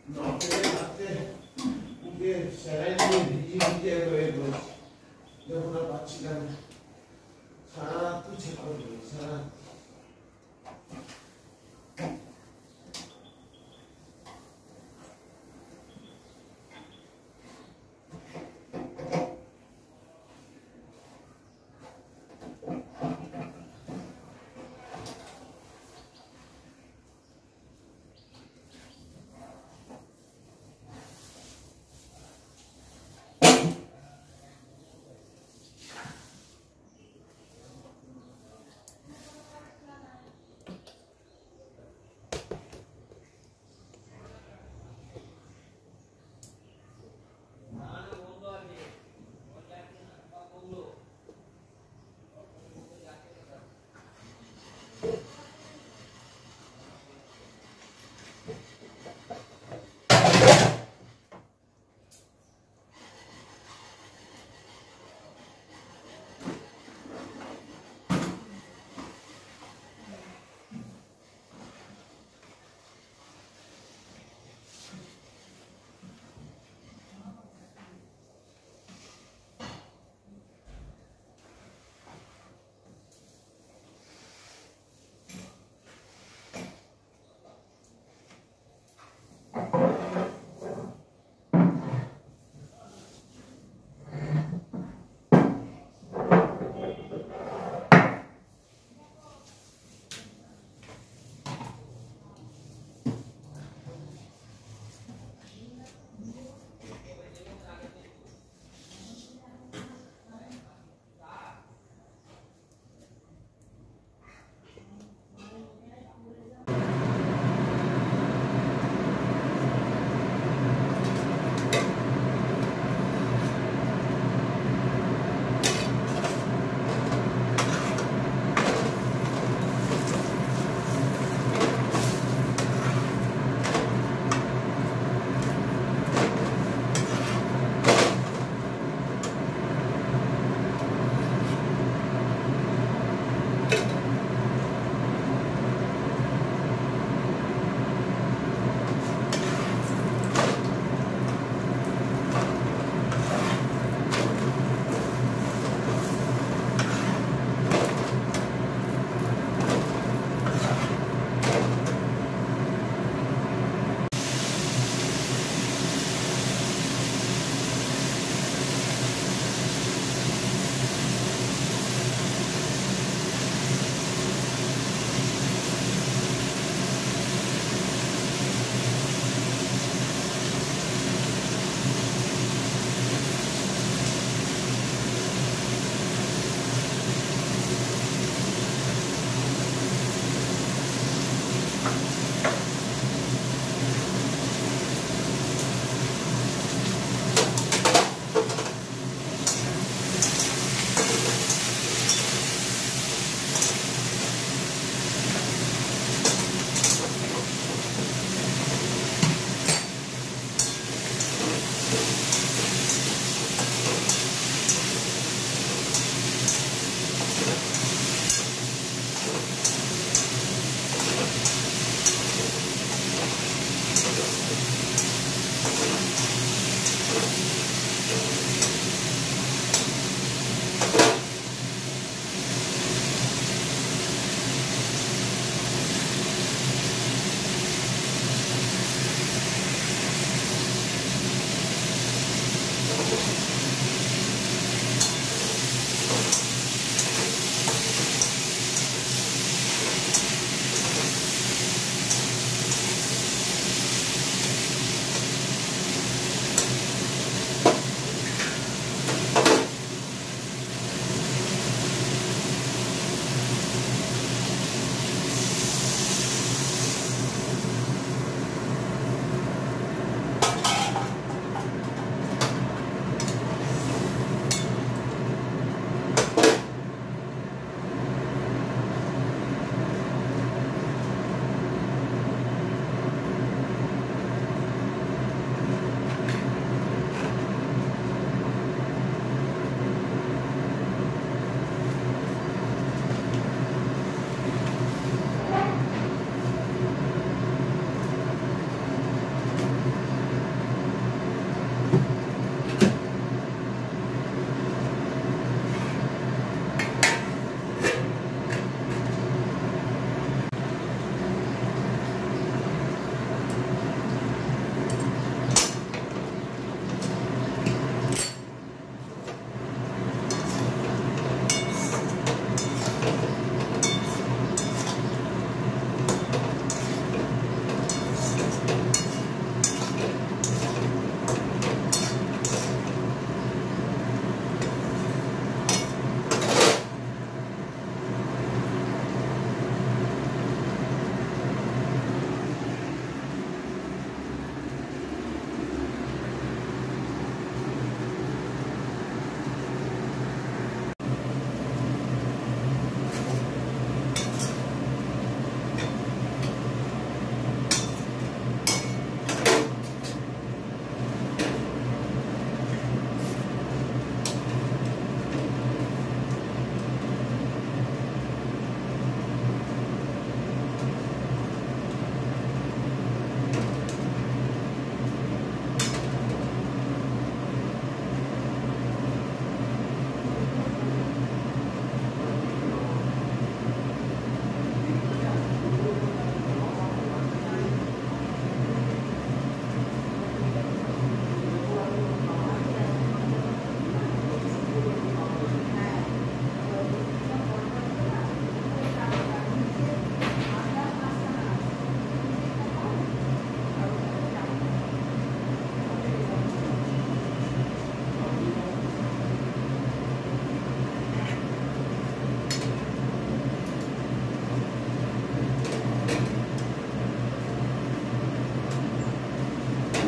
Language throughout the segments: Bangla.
notte e latte, che sarebbe di euro, devo una pacchia, sarà tu c'è proprio, sarà.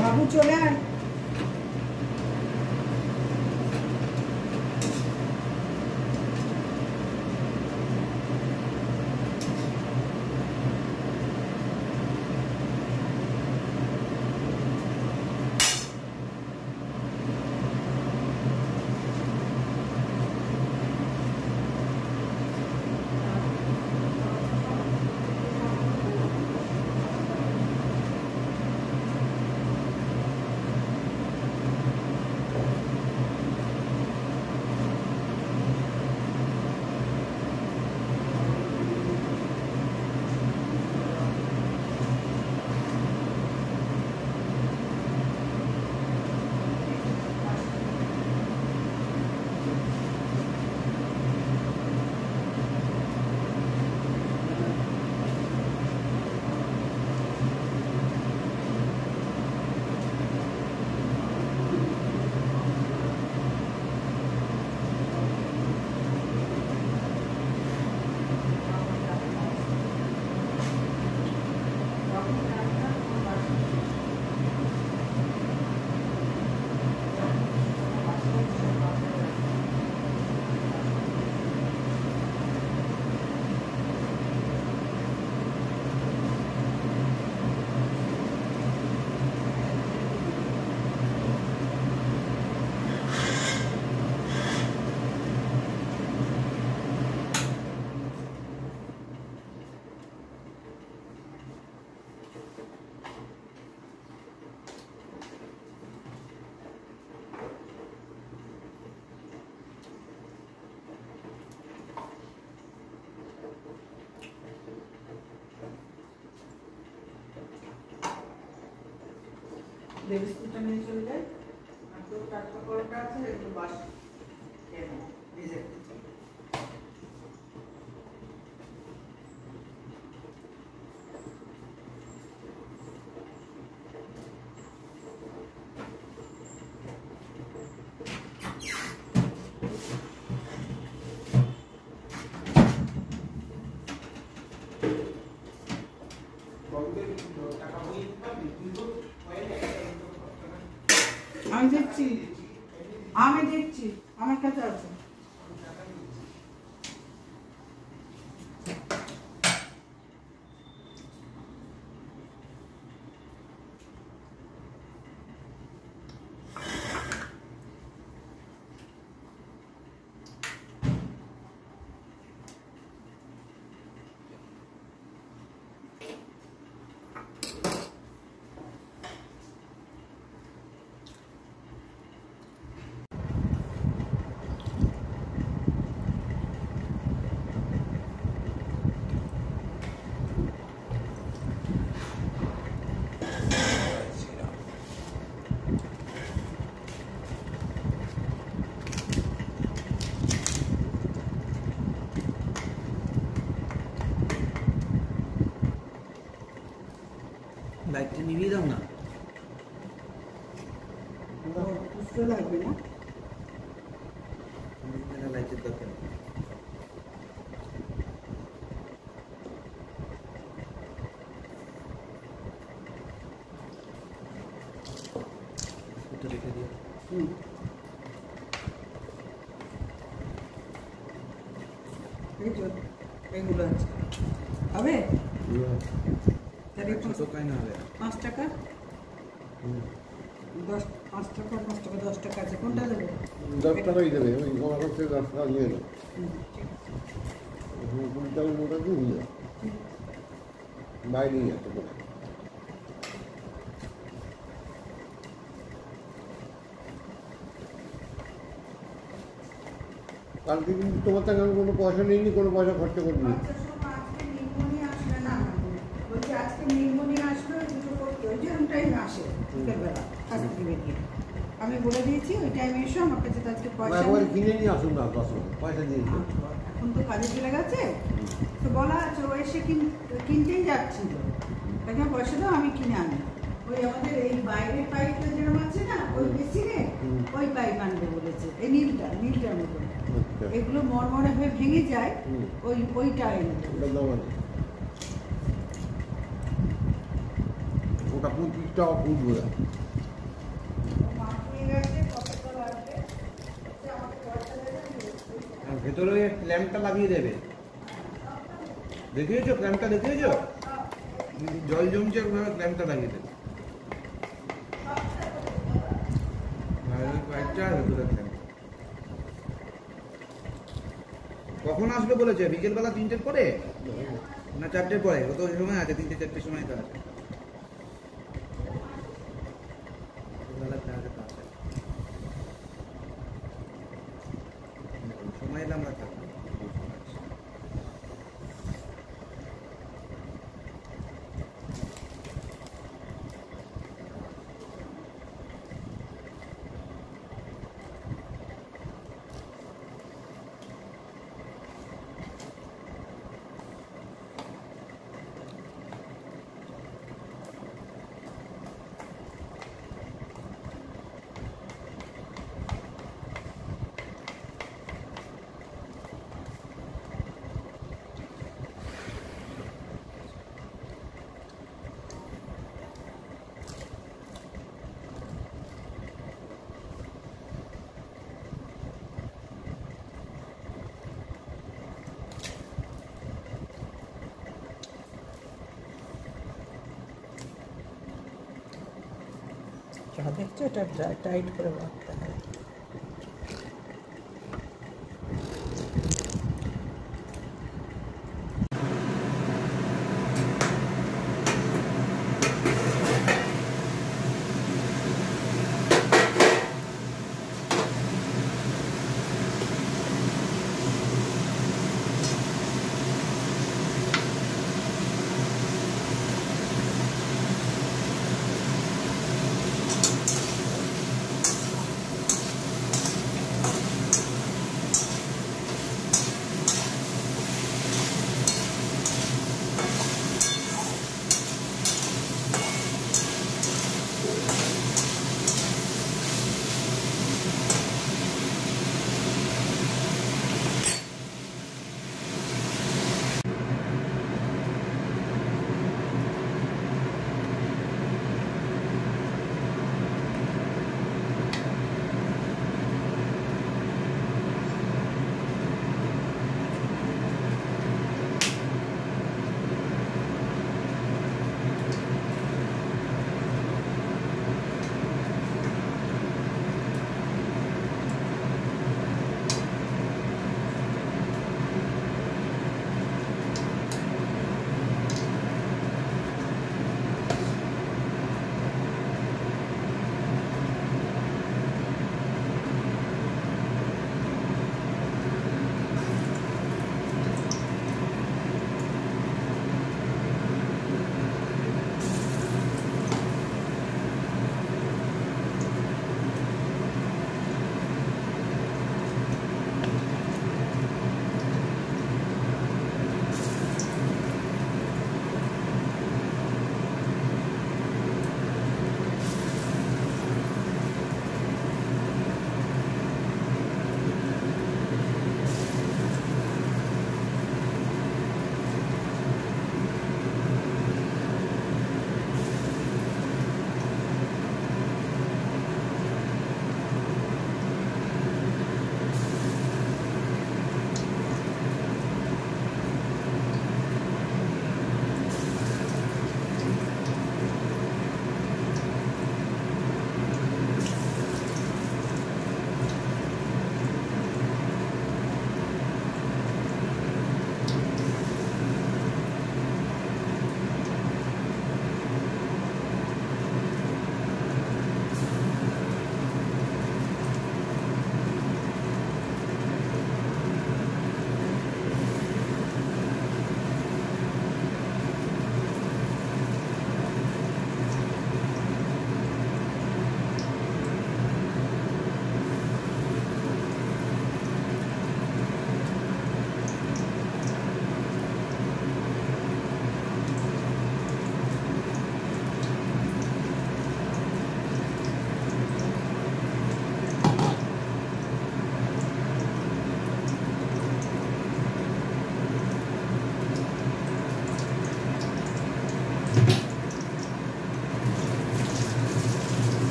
বাবু চলে আয়। বিস্কুটটা নিয়ে চলে যাই। আর তো টাটকা পরোটা আছে, একটু বাস খেয়ে নেবো ভেজে। আমি দেখছি, আমার কাছে আছে। লাইটটা নিভিয়ে দাও না, বুঝতে লাগবে না। লাইটের দরকার রেখে দিও। এগুলো আছে হবে, তাহলে 5 টাকা 5 টাকা 10 টাকা আছে, কোনটা দেবে? 10 টাকাই দেবে, ওই আমার কাছে 10 টাকা নিয়ে নেবে। কুড়িটার মোটা দিয়ে বাইরে নিয়ে যেতে পারে। কালকে কিন্তু তোমার থেকে আমি কোনো পয়সা নিইনি, কোনো পয়সা খরচা করিনি। আজকে নির্মণি আসবে না, বলছি আজকে নির্মণি আসবে, দুটো করতে ওই যে টাইমে আসে বিকেলবেলা কাজ থেকে বেরিয়ে। আমি বলে দিয়েছি ওই টাইমে এসো, আমার কাছে তো আজকে পয়সা একবার কিনে নিয়ে আসুন না, 10 টাকা পয়সা দিয়ে দিন। এখন তো কাজে চলে গেছে, তো বলা আছে ও এসে কিনতেই যাচ্ছিল, তাকে পয়সা দাও আমি কিনে আনি। ওই আমাদের এই বাইরের পাইপটা যেরকম আছে না, ওই মেশিনে ওই পাইপ আনবে বলেছে, এই নীলটার মতো। এগুলো মরমরে হয়ে ভেঙে যায়, ওইটা এনে ওটা দাও না। ওটা 25 টাকা ফুট বোঝা। মাপ নিয়ে গেছে, কতটা লাগবে হচ্ছে আমাকে পয়সা দেবে আর ভেতরে ওই ল্যাম্পটা লাগিয়ে দেবে। দেখিয়েছো ক্ল্যাম্পটা দেখিয়েছো? জল জমছে ওইভাবে ক্ল্যাম্পটা লাগিয়ে দেবে। বাইরের পাইপটা আর ভেতরের ক্ল্যাম্প। কখন আসবে বলেছে? বিকেলবেলা 3টের পরে না 4টের পরে? কত সময় আছে? 3টে 4টের সময় তো আছে। সময় এলে আমরা থাকবো। যা দেখছো এটা টাইট করে রাখতে হয়।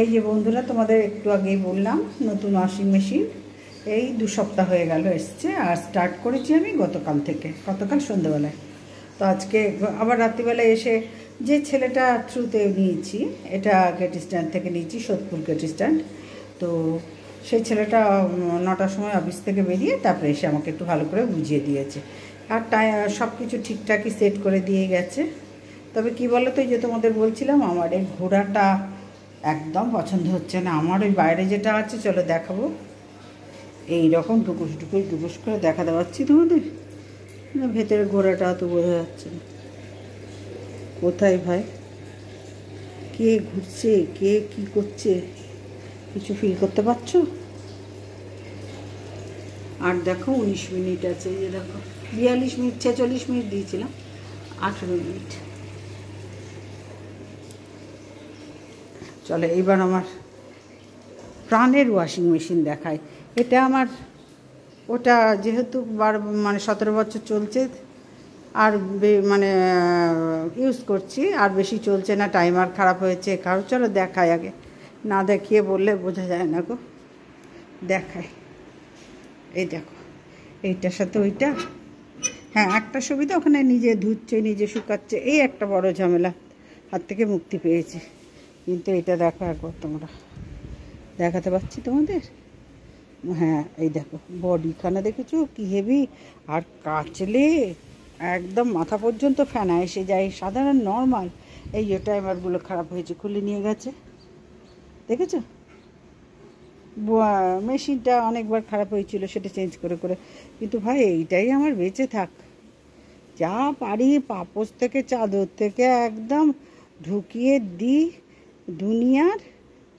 এই যে বন্ধুরা, তোমাদের একটু আগেই বললাম নতুন ওয়াশিং মেশিন এই 2 সপ্তাহ হয়ে গেল এসছে, আর স্টার্ট করেছি আমি গতকাল সন্ধ্যেবেলায়। তো আজকে আবার রাত্রিবেলায় এসে যে ছেলেটা থ্রুতে নিয়েছি, এটা গেট স্ট্যান্ড থেকে নিয়েছি, সোদপুর গেট স্ট্যান্ড। তো সেই ছেলেটা 9টার সময় অফিস থেকে বেরিয়ে তারপরে এসে আমাকে একটু ভালো করে বুঝিয়ে দিয়েছে, আর সব কিছু ঠিকঠাকই সেট করে দিয়ে গেছে। তবে কি বলো তো, এই যে তোমাদের বলছিলাম আমার এই ঘোড়াটা একদম পছন্দ হচ্ছে না। আমার ওই বাইরে যেটা আছে, চলো দেখাবো, এই রকম টুকুস করে দেখা দেওয়াচ্ছি তোমাদের, ভেতরে ঘোড়াটা তো বোঝা যাচ্ছে না কোথায় ভাই, কে ঘুরছে, কে কি করছে, কিছু ফিল করতে পারছো? আর দেখো 19 মিনিট আছে, এই যে দেখো 42 মিনিট 46 মিনিট দিয়েছিলাম, 18 মিনিট। চলো এইবার আমার প্রাণের ওয়াশিং মেশিন দেখায়। এটা আমার, ওটা যেহেতু 17 বছর চলছে, আর মানে ইউজ করছি, আর বেশি চলছে না, টাইমার খারাপ হয়েছে কারো। চলো দেখাই আগে, না দেখিয়ে বললে বোঝা যায় না গো, দেখায়। এই দেখো, এইটার সাথে ওইটা, হ্যাঁ একটা সুবিধা, ওখানে নিজে ধুচ্ছে নিজে শুকাচ্ছে, এই একটা বড় ঝামেলা, হাত থেকে মুক্তি পেয়েছি। কিন্তু এটা দেখো একবার, তোমরা দেখাতে পাচ্ছি তোমাদের, হ্যাঁ এই দেখো বডিখানা দেখেছো কি হেভি, আর কাচলে একদম মাথা পর্যন্ত ফেনা এসে যায়। সাধারণ নর্মাল এই যে টাইমারগুলো খারাপ হয়েছে, খুলে নিয়ে গেছে, দেখেছো? মেশিনটা অনেকবার খারাপ হয়েছিল, সেটা চেঞ্জ করে, কিন্তু ভাই এইটাই আমার বেঁচে থাক, যা পারি পাপোশ থেকে চাদর থেকে একদম ঢুকিয়ে দিই দুনিয়ার,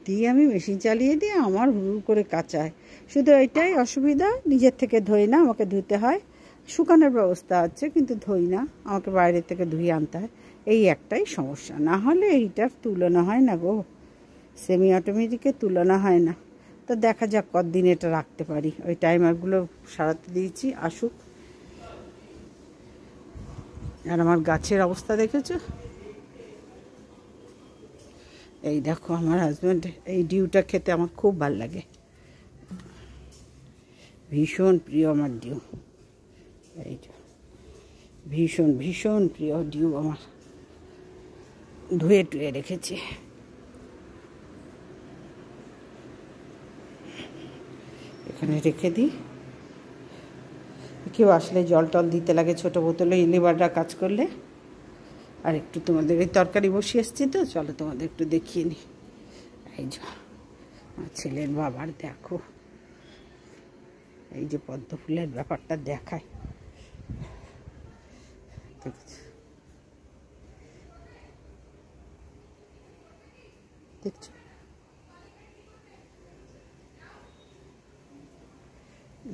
দিয়ে আমি মেশিন চালিয়ে দিই, আমার হুড় করে কাচায়। শুধু এটাই অসুবিধা, নিজের থেকে ধুই না, আমাকে ধুতে হয়। শুকানোর ব্যবস্থা আছে কিন্তু ধুই না, আমাকে বাইরে থেকে ধুয়ে আনতে হয়, এই একটাই সমস্যা। না হলে এইটার তুলনা হয় না গো, সেমি অটোমেটিকের তুলনা হয় না। তো দেখা যাক কতদিন এটা রাখতে পারি। ওই টাইমারগুলো সারাতে দিয়েছি, আসুক। আর আমার গাছের অবস্থা দেখেছো, এই দেখো আমার হাজব্যান্ড এই ডিউটা খেতে আমার খুব ভাল লাগে, ভীষণ প্রিয় আমার ডিউ, এই যে ভীষণ প্রিয় ডিউ আমার, ধুয়ে টুয়ে রেখেছি। এখানে রেখে দিই, কেউ আসলে জল টল দিতে লাগে ছোটো বোতলে, লেবাররা কাজ করলে। আর একটু তোমাদের এই তরকারি বসিয়ে এসছি তো, চলো তোমাদের একটু দেখিয়ে নিই। এই যে আমার ছেলের বাবার দেখো, এই যে পদ্ম ফুলের ব্যাপারটা দেখায়, দেখছো?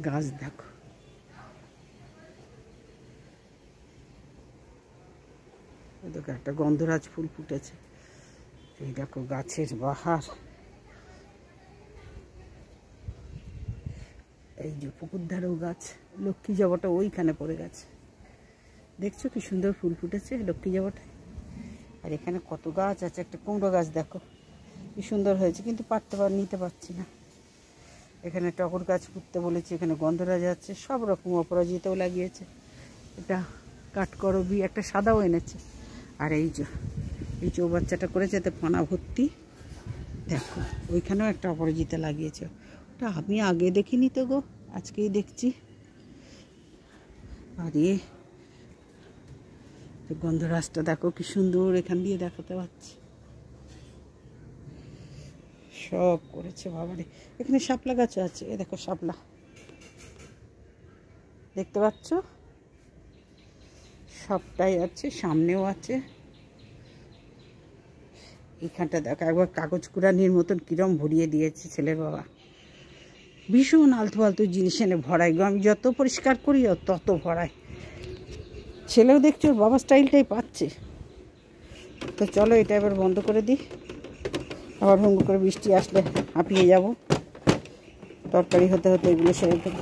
গাছ দেখো, দেখো একটা গন্ধরাজ ফুল ফুটেছে, এই দেখো গাছের বাহার, এই যে পুকুর ধারেও গাছ, লক্ষ্মী জবাটা ওইখানে পড়ে গেছে, দেখছো কি সুন্দর ফুল ফুটেছে লক্ষ্মী জবাটায়। আর এখানে কত গাছ আছে, একটা কুমড়ো গাছ দেখো কি সুন্দর হয়েছে, কিন্তু নিতে পারছি না। এখানে টগর গাছ পুঁততে বলেছি, এখানে গন্ধরাজ আছে, সব রকম অপরাজিতাও লাগিয়েছে, এটা কাঠকরবি, একটা সাদাও এনেছে। আর এই চৌবাচ্চাটা করেছে, এতে পানা ভর্তি, দেখো ওইখানেও একটা অপরাজিতা লাগিয়েছে, ওটা আমি আগে দেখিনি তো গো, আজকেই দেখছি। আর গন্ধরাজটা দেখো কি সুন্দর, এখান দিয়ে দেখাতে পাচ্ছি, সব করেছে বাবারে। এখানে শাপলা গাছও আছে, এ দেখো শাপলা, দেখতে পাচ্ছ, সবটাই আছে, সামনেও আছে। এখানটা দেখো একবার কাগজ কুড়ানির মতন কিরম ভরিয়ে দিয়েছে ছেলের বাবা, ভীষণ আলতু ফালতু জিনিস এনে ভরাই গো, আমি যত পরিষ্কার করি তত ভরাই। ছেলেও দেখছো ওর বাবার স্টাইলটাই পাচ্ছে। তো চলো এটা এবার বন্ধ করে দিই, আবার ভঙ্গ করে বৃষ্টি আসলে হাঁপিয়ে যাব, তরকারি হতে হতে এগুলো সেরে ফেলি।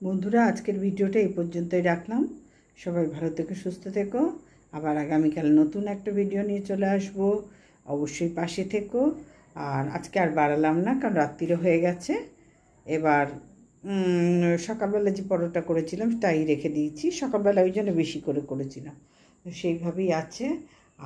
বন্ধুরা, আজকের ভিডিওটা এই পর্যন্তই রাখলাম। সবাই ভালো থেকো, সুস্থ থেকো। আবার আগামীকাল নতুন একটা ভিডিও নিয়ে চলে আসবো। অবশ্যই পাশে থেকো। আর আজকে আর বাড়ালাম না, কারণ রাত্রিরে হয়ে গেছে। এবার সকালবেলা যে পরোটা করেছিলাম তাই রেখে দিয়েছি। সকালবেলা ওই জন্য বেশি করে করেছিলাম, সেইভাবেই আছে।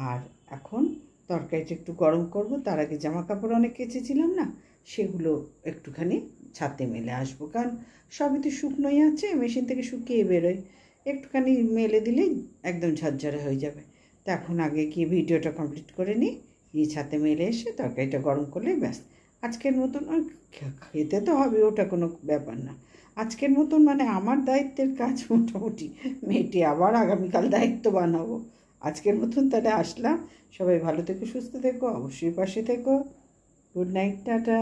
আর এখন তরকারিটা একটু গরম করব। তার আগে জামা কাপড় অনেক কেচেছিলাম না, সেগুলো একটুখানি ছাদে মেলে আসবো, কারণ সবই তো শুকনোই আছে, মেশিন থেকে শুকিয়ে বেরোয়। একটুখানি মেলে দিলেই একদম ঝরঝরে হয়ে যাবে। তো এখন আগে গিয়ে ভিডিওটা কমপ্লিট করে নিই, গিয়ে ছাদে মেলে এসে তরকারিটা গরম করলেই ব্যাস। আজকের মতন খেতে তো হবে, ওটা কোনো ব্যাপার না। আজকের মতন মানে আমার দায়িত্বের কাজ মোটামুটি মেয়েটি, আবার আগামীকাল দায়িত্ব বানাবো। আজকের মতন তাহলে আসলাম। সবাই ভালো থেকো, সুস্থ থেকো, অবশ্যই পাশে থেকো। Good night, tata.